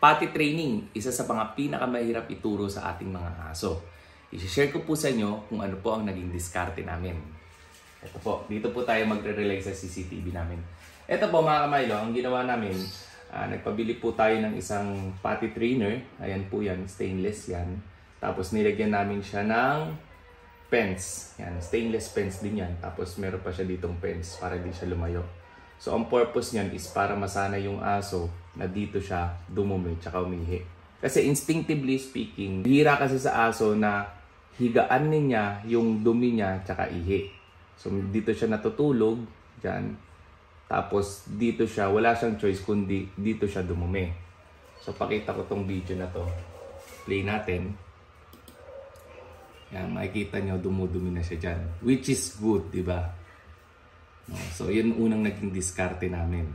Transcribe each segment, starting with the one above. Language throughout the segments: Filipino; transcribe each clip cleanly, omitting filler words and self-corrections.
Potty training, isa sa mga pinakamahirap ituro sa ating mga aso. I-share ko po sa inyo kung ano po ang naging diskarte namin. Ito po, dito po tayo magre-relay sa CCTV namin. Ito po mga kamaylo, ang ginawa namin, nagpabili po tayo ng isang potty trainer. Ayan po yan, stainless yan. Tapos nilagyan namin siya ng pens. Yan, stainless pens din yan. Tapos meron pa siya ditong pens para di siya lumayo. So ang purpose niyan is para masana yung aso na dito siya dumumi tsaka umihi. Kasi instinctively speaking, bihira kasi sa aso na higaan niya yung dumi niya tsaka ihi. So dito siya natutulog dyan. Tapos dito siya, wala siyang choice kundi dito siya dumumi. So pakita ko tong video na to. Play natin. Yan, makikita nyo dumudumi na siya dyan. Which is good, di ba? So, yun unang naging diskarte namin.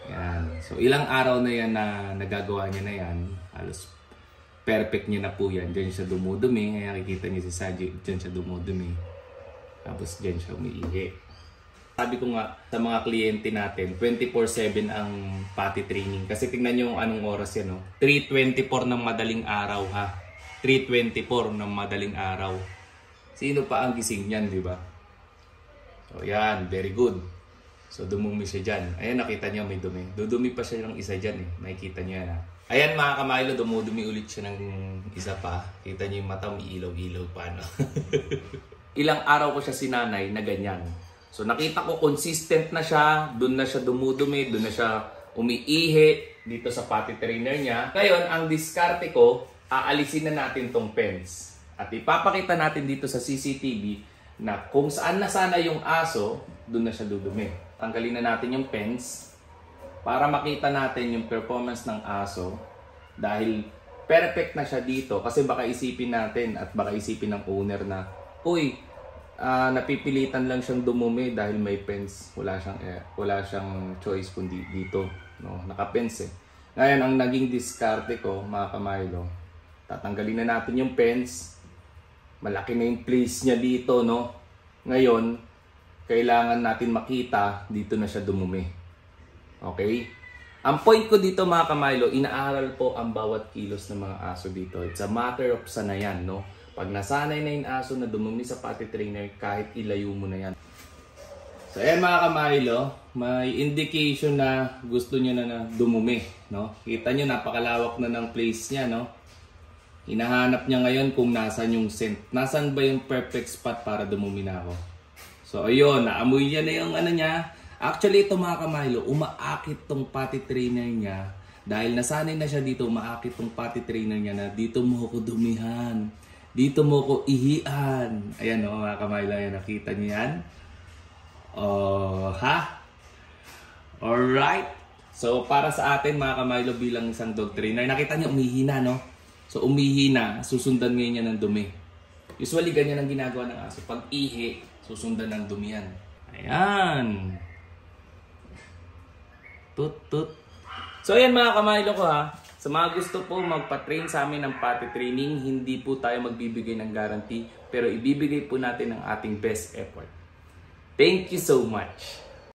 Yan. So, ilang araw na yan na nagagawa niya na yan. Halos perfect niya na po yan. Diyan siya dumudumi. Kaya nakikita niyo si Saji, diyan siya dumudumi. Tapos diyan siya umiihi. Sabi ko nga sa mga kliyente natin, 24/7 ang potty training. Kasi tingnan niyo kung anong oras yan. No? 3:24 ng madaling araw ha. 3:24 ng madaling araw. Sino pa ang gising niyan, di ba? So, yan. Very good. So, dumumi siya dyan. Ayan, nakita niyo may dumi. Dudumi pa siya ng isa dyan eh. Nakikita niyo yan ha. Ayan mga kamaylo, dumudumi ulit siya ng isa pa. Kita niyo yung mata, may ilaw-ilaw pa. No? Ilang araw ko siya sinanay na ganyan. So, nakita ko consistent na siya. Doon na siya dumudumi. Doon na siya umiihi dito sa potty trainer niya. Ngayon, ang diskarte ko, aalisin na natin tong pens. At ipapakita natin dito sa CCTV na kung saan na sana yung aso, doon na siya dudumi. Tanggalin na natin yung pens para makita natin yung performance ng aso dahil perfect na siya dito. Kasi baka isipin natin at baka isipin ng owner na, uy, napipilitan lang siyang dumumi dahil may pens. Wala siyang choice kundi dito. No? Naka-pens eh. Ngayon, ang naging diskarte ko, mga kamaylo, tatanggalin na natin yung pens. Malaki na yung place niya dito, no? Ngayon, kailangan natin makita, dito na siya dumumi. Okay? Ang point ko dito, mga kamaylo, inaaral po ang bawat kilos ng mga aso dito. It's a matter of sanayan, no? Pag nasanay na yung aso na dumumi sa potty trainer, kahit ilayo mo na yan. So, ayan mga kamaylo, may indication na gusto niya na dumumi, no? Kita niyo, napakalawak na ng place niya, no? Hinahanap niya ngayon kung nasan yung scent. Nasan ba yung perfect spot para dumumi na ako. So ayun, naamoy niya na yung ano niya. Actually ito mga kamaylo, umaakit tong potty trainer niya. Dahil nasanay na siya dito, umaakit tong potty trainer niya na dito mo ako dumihan. Dito mo ako ihian. Ayan o mga kamaylo, ayan, nakita niyo yan. Ha? Alright. So para sa atin mga kamaylo bilang isang dog trainer, nakita niyo umihina, no? So umihina, susundan ngayon niya ng dumi. Usually ganyan ang ginagawa ng aso. Pag ihi, susundan ng dumi yan. Ayan. Tut tut. So ayan mga kamaylo ko ha. Sa mga gusto po magpa-train sa amin ng potty training, hindi po tayo magbibigay ng guarantee. Pero ibibigay po natin ang ating best effort. Thank you so much.